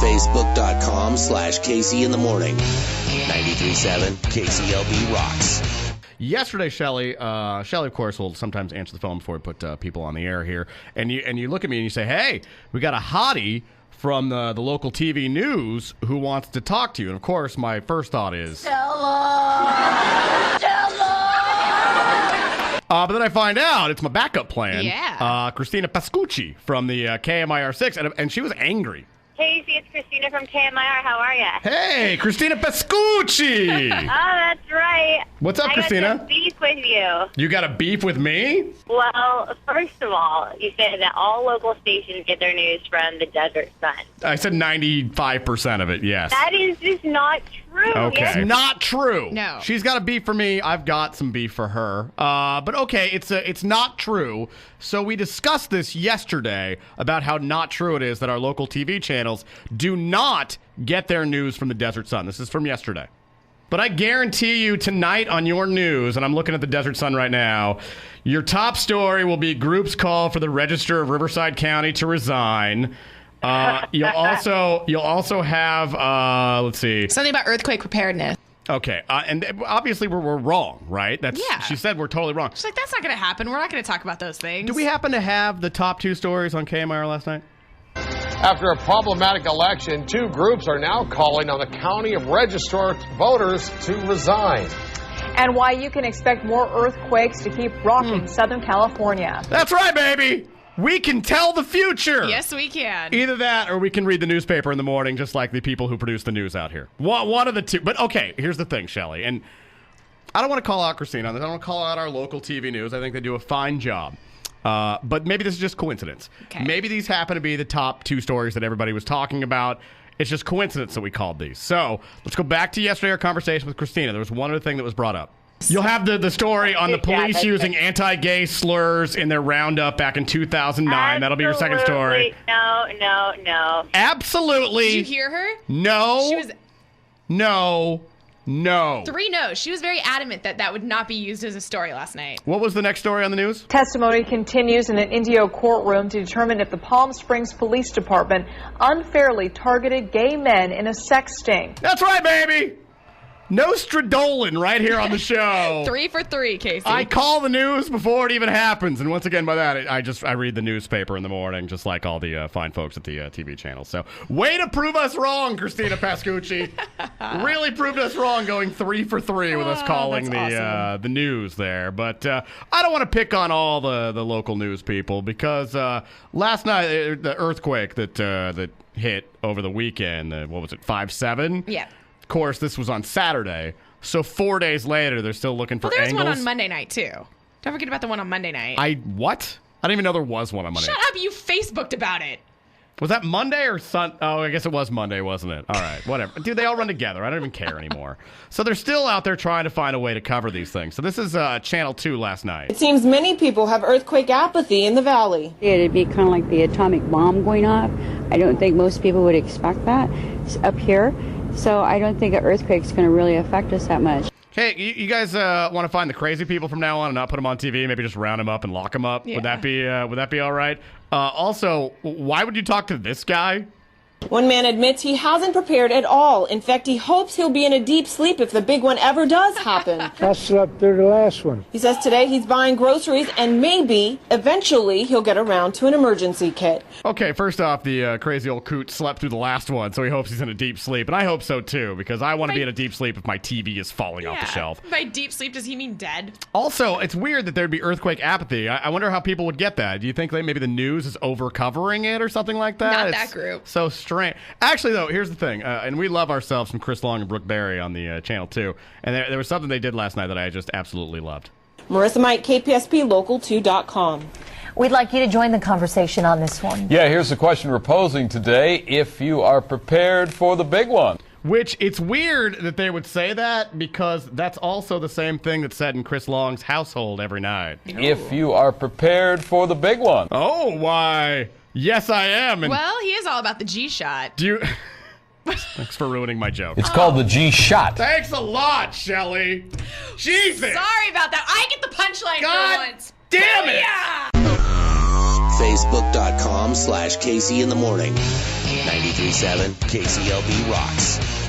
Facebook.com/Casey in the morning. 93.7 KCLB Rocks. Yesterday, Shelly, of course, will sometimes answer the phone before we put people on the air here. And you look at me and you say, hey, we got a hottie from the local TV news who wants to talk to you. And, of course, my first thought is... but then I find out it's my backup plan. Yeah. Christina Pascucci from the KMIR6, and she was angry. Casey, it's Christina from KMIR. How are you? Hey, Christina Pascucci! Oh, that's right. What's up, I Christina? got some beef with you. You got a beef with me? Well, first of all, you said that all local stations get their news from the Desert Sun. I said 95% of it, yes. That is just not true. Okay. Yes. It's not true. No. She's got a beef for me. I've got some beef for her. But okay, it's not true. So we discussed this yesterday about how not true it is that our local TV channels do not get their news from the Desert Sun. This is from yesterday. But I guarantee you tonight on your news, and I'm looking at the Desert Sun right now, your top story will be groups call for the Register of Riverside County to resign. You'll also have, let's see. Something about earthquake preparedness. Okay, and obviously we're wrong, right? Yeah. She said we're totally wrong. She's like, that's not going to happen. We're not going to talk about those things. Do we happen to have the top two stories on KMIR last night? After a problematic election, two groups are now calling on the county of registered voters to resign. And why you can expect more earthquakes to keep rocking Southern California. That's right, baby! We can tell the future! Yes, we can. Either that or we can read the newspaper in the morning just like the people who produce the news out here. One of the two. But okay, here's the thing, Shelly. And I don't want to call out Christina on this. I don't want to call out our local TV news. I think they do a fine job. But maybe this is just coincidence. Okay. Maybe these happen to be the top two stories that everybody was talking about. It's just coincidence that we called these. So let's go back to yesterday, our conversation with Christina. There was one other thing that was brought up. You'll have the story on the police using anti-gay slurs in their roundup back in 2009. That'll be your second story. No. Absolutely. Did you hear her? No. She was... No. 3 no's. She was very adamant that would not be used as a story last night. What was the next story on the news? Testimony continues in an Indio courtroom to determine if the Palm Springs Police Department unfairly targeted gay men in a sex sting. That's right, baby. No Stradolin right here on the show. 3 for 3, Casey. I call the news before it even happens. And once again, by that, I read the newspaper in the morning, just like all the fine folks at the TV channel. So, way to prove us wrong, Christina Pascucci. Really proved us wrong going 3 for 3 with us calling the news there. But I don't want to pick on all the local news people because last night, the earthquake that hit over the weekend, what was it, 5.7? Yeah. Of course, this was on Saturday, so 4 days later, they're still looking for Well, there's angles. one on Monday night, too. Don't forget about the one on Monday night. What? I didn't even know there was one on Monday. Shut up, you Facebooked about it. Was that Monday or Sunday? Oh, I guess it was Monday, wasn't it? All right, whatever. Dude, they all run together. I don't even care anymore. So they're still out there trying to find a way to cover these things. So this is Channel 2 last night. It seems many people have earthquake apathy in the valley. It'd be kind of like the atomic bomb going off. I don't think most people would expect that up here. So I don't think an earthquake's going to really affect us that much. Hey, you guys want to find the crazy people from now on and not put them on TV? Maybe just round them up and lock them up. Yeah. Would that be all right? Also, why would you talk to this guy? One man admits he hasn't prepared at all. In fact, he hopes he'll be in a deep sleep if the big one ever does happen. I slept through the last one. He says today he's buying groceries and maybe, eventually, he'll get around to an emergency kit. Okay, first off, the crazy old coot slept through the last one, so he hopes he's in a deep sleep. And I hope so, too, because I want to be in a deep sleep if my TV is falling off the shelf. By deep sleep, does he mean dead? Also, it's weird that there'd be earthquake apathy. I wonder how people would get that. Do you think maybe the news is over-covering it or something like that? Not that group. So strange. Actually, though, here's the thing, and we love ourselves from Chris Long and Brooke Berry on the Channel 2, and there was something they did last night that I just absolutely loved. Marissa Mike, KPSPLocal2.com. We'd like you to join the conversation on this one. Yeah, here's the question we're posing today. If you are prepared for the big one. Which, it's weird that they would say that because that's also the same thing that's said in Chris Long's household every night. If you are prepared for the big one. Oh, why? Yes, I am. And well, he is all about the G-shot. do you... Thanks for ruining my joke. It's called the G-shot. Thanks a lot, Shelly. Jesus. Sorry about that. I get the punchline for once. Damn it. Yeah. Facebook.com/Casey in the morning. 93.7 KCLB Rocks.